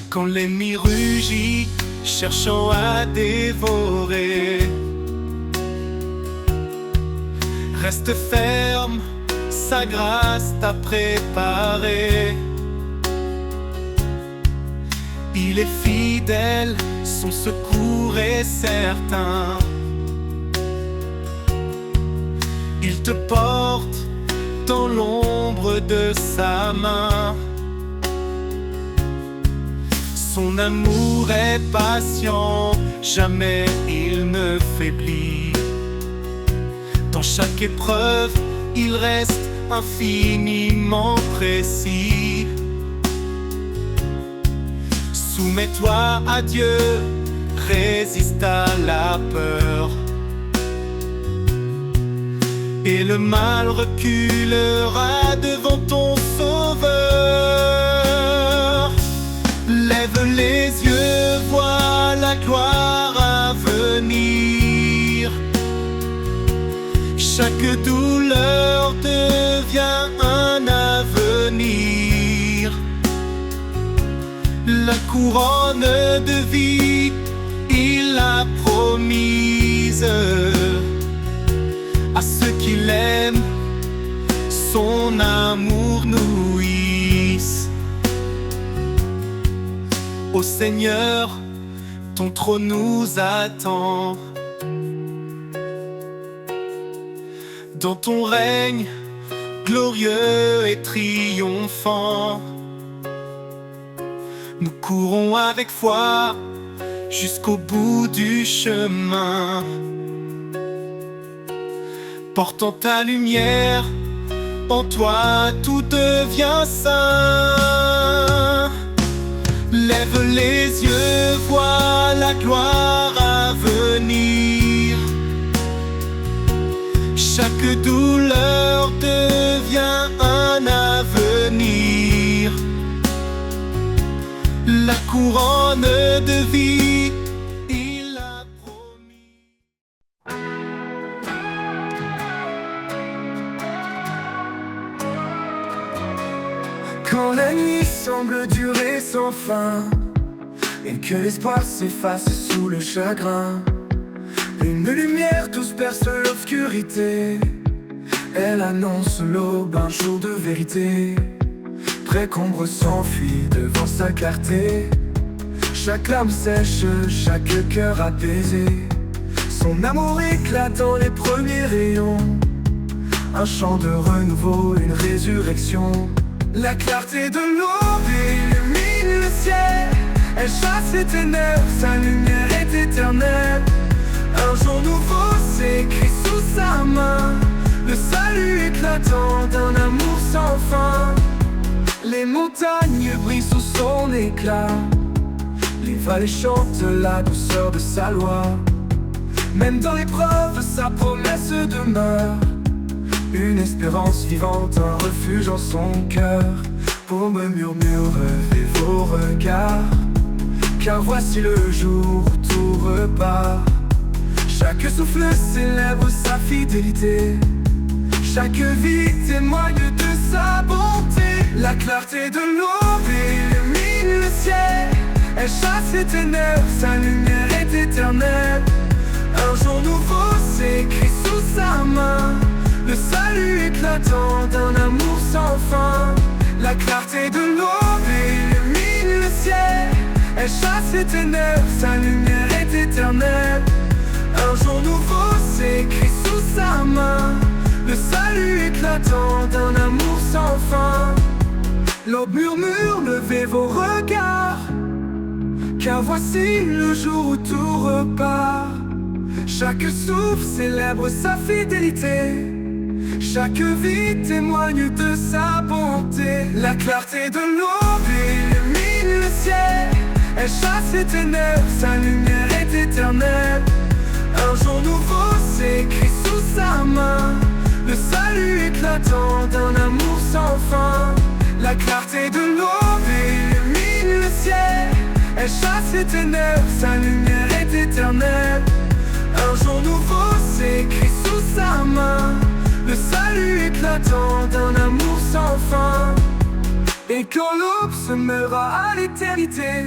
Quand l'ennemi rugit, cherchant à dévorer, reste ferme, sa grâce t'a préparé. Il est fidèle, son secours est certain. Il te porte dans l'ombre de sa main. Son amour est patient, jamais il ne faiblit. Dans chaque épreuve, il reste infiniment précis. Soumets-toi à Dieu, résiste à la peur, et le mal reculera devant ton Sauveur. Lève les yeux, vois la gloire à venir. Chaque douleur devient un avenir. La couronne de vie, il l'a promise à ceux qui l'aiment, son amour nourrisse. Ô Seigneur, ton trône nous attend. Dans ton règne glorieux et triomphant, nous courons avec foi jusqu'au bout du chemin. Portant ta lumière, en toi tout devient saint. Lève les yeux, vois la gloire à venir. Chaque douleur devient un avenir. La couronne de vie, il l'a promis. Quand la nuit semble durer sans fin, et que l'espoir s'efface sous le chagrin, une lumière douce perce l'obscurité. Elle annonce l'aube, un jour de vérité. Près qu'ombre s'enfuit devant sa clarté. Chaque larme sèche, chaque cœur apaisé. Son amour éclate dans les premiers rayons. Un chant de renouveau, une résurrection. La clarté de l'aube illumine le ciel. Elle chasse les ténèbres, sa lumière est éternelle. Un jour nouveau s'écrit sous sa main. Le salut éclatant d'un amour sans fin. Les montagnes brillent sous son éclat. Les vallées chantent la douceur de sa loi. Même dans l'épreuve, sa promesse demeure. Une espérance vivante, un refuge en son cœur. Pour me murmurer vos regards, car voici le jour où tout repart. Chaque souffle célèbre sa fidélité. Chaque vie témoigne de sa bonté. La clarté de l'aube illumine le ciel. Elle chasse les ténèbres, sa lumière est éternelle. Un jour nouveau s'écrit sous sa main. Le salut éclatant d'un amour sans fin. La clarté de l'aube illumine le ciel. Elle chasse les ténèbres, sa lumière est éternelle. Un jour nouveau s'écrit sous sa main. Le salut éclatant d'un amour sans fin. L'aube murmure, levez vos regards, car voici le jour où tout repart. Chaque souffle célèbre sa fidélité. Chaque vie témoigne de sa bonté. La clarté de l'aube illumine le ciel. Elle chasse les ténèbres, sa lumière est éternelle. Un jour nouveau s'écrit sous sa main, le salut éclatant d'un amour sans fin. La clarté de l'aube illumine le ciel. Elle chasse les ténèbres, sa lumière est éternelle. Un jour nouveau s'écrit sous sa main, le salut éclatant d'un amour sans fin. Et quand l'aube se mêlera à l'éternité,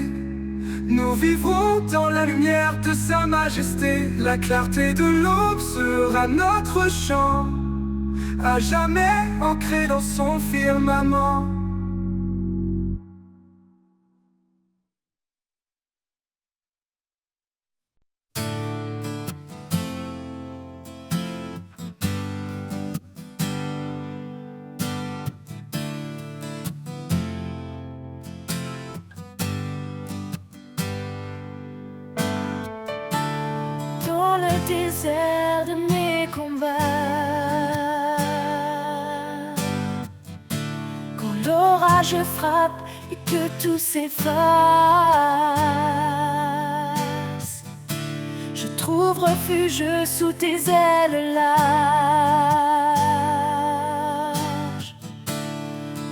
nous vivrons dans la lumière de sa majesté. La clarté de l'aube sera notre chant, à jamais ancré dans son firmament. Dans le désert de mes combats, quand l'orage frappe et que tout s'efface, je trouve refuge sous tes ailes larges.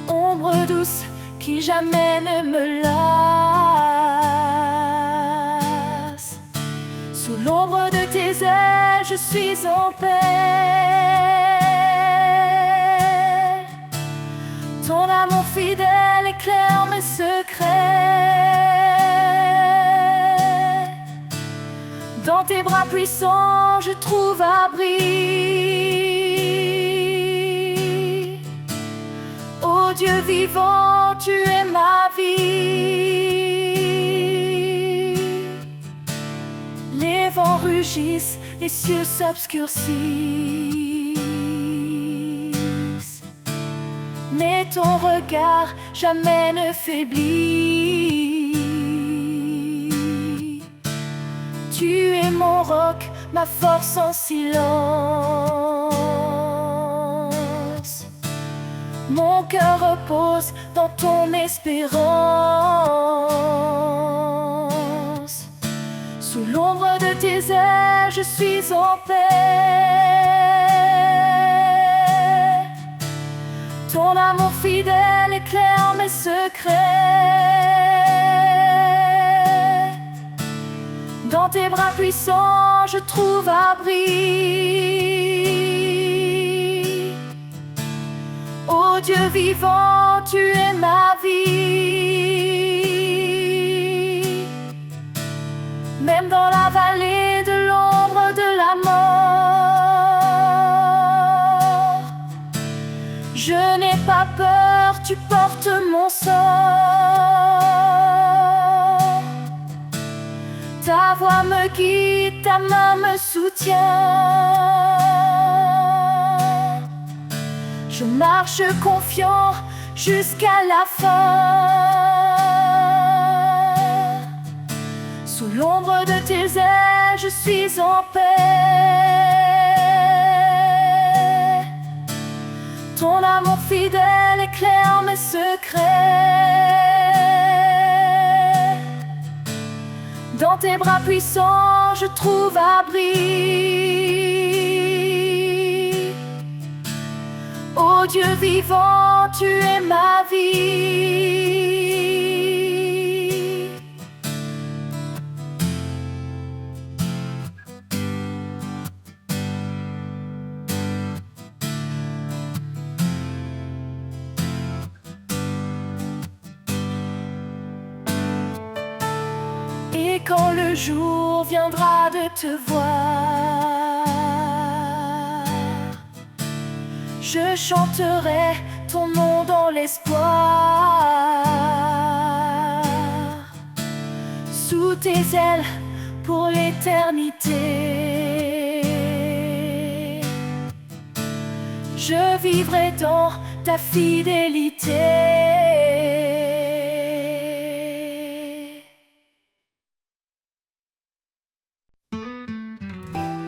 Ombre douce qui jamais ne me lasse, sous l'ombre de tes ailes, je suis en paix. Ton amour fidèle éclaire mes secrets. Dans tes bras puissants, je trouve abri. Ô Dieu vivant, tu es ma vie. Les vents rugissent, les cieux s'obscurcissent, mais ton regard jamais ne faiblit. Tu es mon roc, ma force en silence. Mon cœur repose dans ton espérance. Sous l'ombre de tes ailes, je suis en paix. Ton amour fidèle éclaire mes secrets. Dans tes bras puissants, je trouve abri. Ô Dieu vivant, tu es ma vie. Même dans la vallée de l'ombre de la mort, je n'ai pas peur, tu portes mon sort. Ta voix me guide, ta main me soutient. Je marche confiant jusqu'à la fin. Sous l'ombre de tes ailes, je suis en paix. Ton amour fidèle éclaire mes secrets. Dans tes bras puissants, je trouve abri. Ô Dieu vivant, tu es ma vie. Et quand le jour viendra de te voir, je chanterai ton nom dans l'espoir. Sous tes ailes pour l'éternité, je vivrai dans ta fidélité.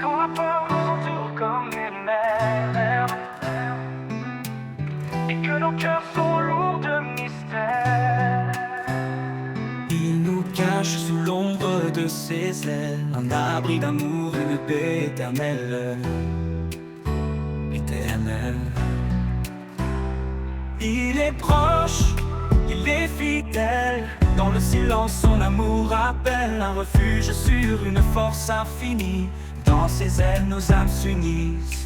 Quand la peur nous entoure comme une mer et que nos cœurs sont lourds de mystère, Il nous cache sous l'ombre de ses ailes, un abri d'amour, une paix éternelle. Éternelle. Il est proche, il est fidèle. Dans le silence, son amour appelle un refuge sur une force infinie. Dans ses ailes, nos âmes s'unissent.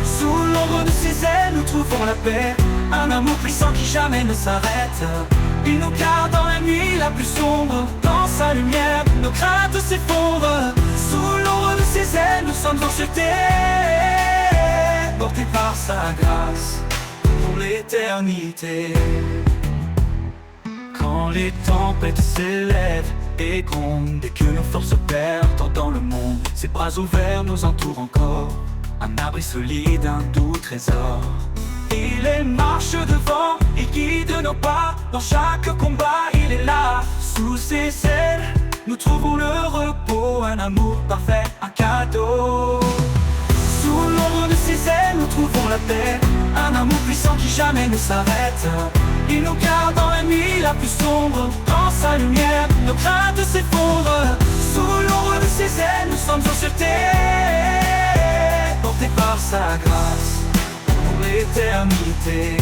Sous l'ombre de ses ailes, nous trouvons la paix. Un amour puissant qui jamais ne s'arrête. Il nous garde dans la nuit la plus sombre. Dans sa lumière, nos craintes s'effondrent. Sous l'ombre de ses ailes, nous sommes en sûreté, portés par sa grâce pour l'éternité. Quand les tempêtes s'élèvent et grondent, et que nos forces se perdent dans le monde, ses bras ouverts nous entourent encore, un abri solide, un doux trésor. Il est marche devant, il guide nos pas. Dans chaque combat, il est là. Sous ses ailes, nous trouvons le repos, un amour parfait, un cadeau. Sous l'ombre de ses ailes, nous trouvons la paix. Un amour puissant qui jamais ne s'arrête. Il nous garde dans la nuit la plus sombre. Dans sa lumière, nos craintes s'effondrent. Sous l'ombre de ses ailes, nous sommes en sûreté, portés par sa grâce pour l'éternité.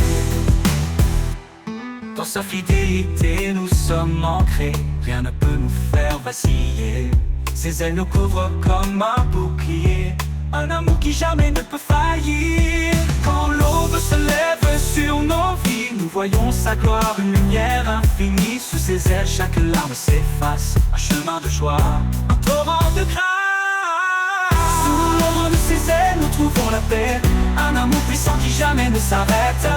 Dans sa fidélité, nous sommes ancrés. Rien ne peut nous faire vaciller. Ses ailes nous couvrent comme un bouclier. Un amour qui jamais ne peut faillir. Quand l'aube se lève sur nos vies, nous voyons sa gloire, une lumière infinie. Sous ses ailes, chaque larme s'efface. Un chemin de joie, un torrent de grâce. Sous l'ombre de ses ailes, nous trouvons la paix. Un amour puissant qui jamais ne s'arrête.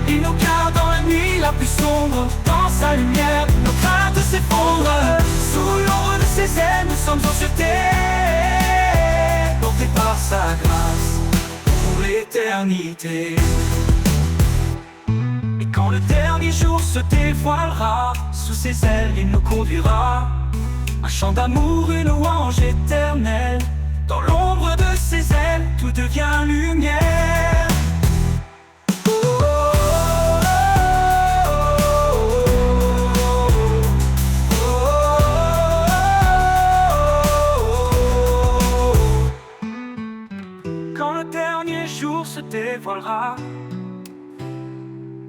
Il nous garde dans la nuit la plus sombre. Dans sa lumière, nos craintes s'effondrent. Sous l'ombre de ses ailes, nous sommes en sûreté, portés par sa grâce pour l'éternité. Et quand le dernier jour se dévoilera, sous ses ailes il nous conduira. Un chant d'amour, une louange éternelle. Dans l'ombre de ses ailes, tout devient lumière. Quand le dernier jour se dévoilera,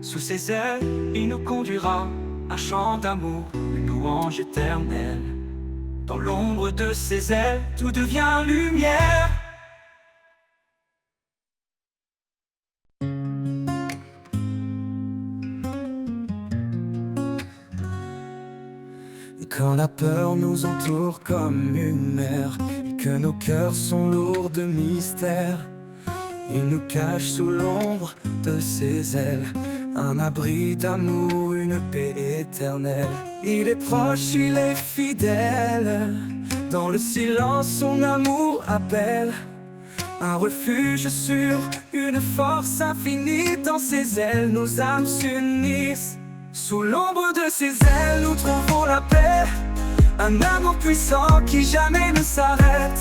sous ses ailes, il nous conduira. Un chant d'amour, une louange éternelle. Dans l'ombre de ses ailes, tout devient lumière. Quand la peur nous entoure comme une mer, et que nos cœurs sont lourds de mystère, il nous cache sous l'ombre de ses ailes, un abri d'amour, une paix éternelle. Il est proche, il est fidèle. Dans le silence, son amour appelle. Un refuge sûr, une force infinie. Dans ses ailes, nos âmes s'unissent. Sous l'ombre de ses ailes, nous trouvons la paix. Un amour puissant qui jamais ne s'arrête.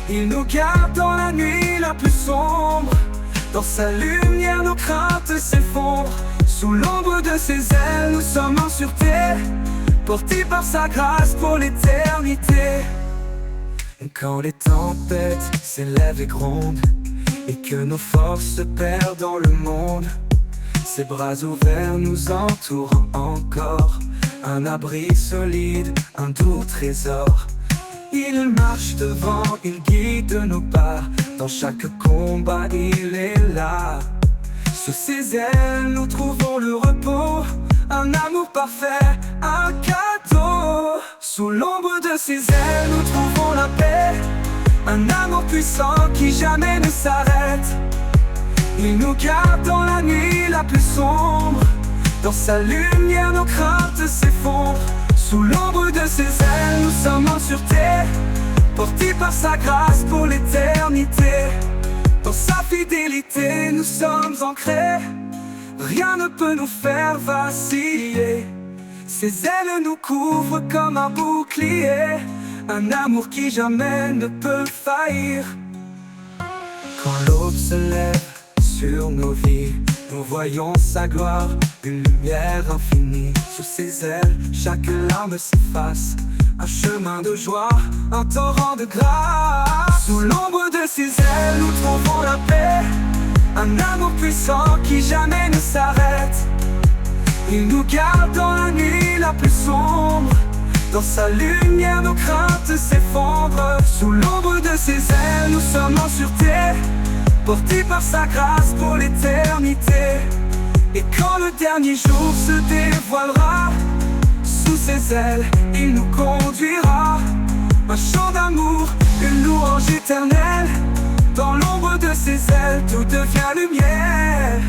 Il nous garde dans la nuit la plus sombre. Dans sa lumière, nos craintes s'effondrent. Sous l'ombre de ses ailes, nous sommes en sûreté, portés par sa grâce pour l'éternité. Quand les tempêtes s'élèvent et grondent, et que nos forces se perdent dans le monde, ses bras ouverts nous entourent encore, un abri solide, un doux trésor. Il marche devant, il guide nos pas. Dans chaque combat, il est là. Sous ses ailes, nous trouvons le repos. Un amour parfait, un cadeau. Sous l'ombre de ses ailes, nous trouvons la paix. Un amour puissant qui jamais ne s'arrête. Il nous garde dans la nuit la plus sombre. Dans sa lumière, nos craintes s'effondrent. Sous l'ombre de ses ailes, nous sommes en sûreté, portés par sa grâce pour l'éternité. Dans sa fidélité, nous sommes ancrés. Rien ne peut nous faire vaciller. Ses ailes nous couvrent comme un bouclier. Un amour qui jamais ne peut faillir. Quand l'aube se lève sur nos vies, Nous voyons sa gloire, une lumière infinie. Sous ses ailes, chaque larme s'efface. Un chemin de joie, un torrent de grâce. Sous l'ombre de ses ailes, nous trouvons la paix. Un amour puissant qui jamais ne s'arrête. Il nous garde dans la nuit la plus sombre. Dans sa lumière, nos craintes s'effondrent. Sous l'ombre de ses ailes, nous sommes en sûreté, portés par sa grâce pour l'éternité. Et quand le dernier jour se dévoilera, sous ses ailes, il nous conduira. Un chant d'amour, une louange éternelle. Dans l'ombre de ses ailes, tout devient lumière.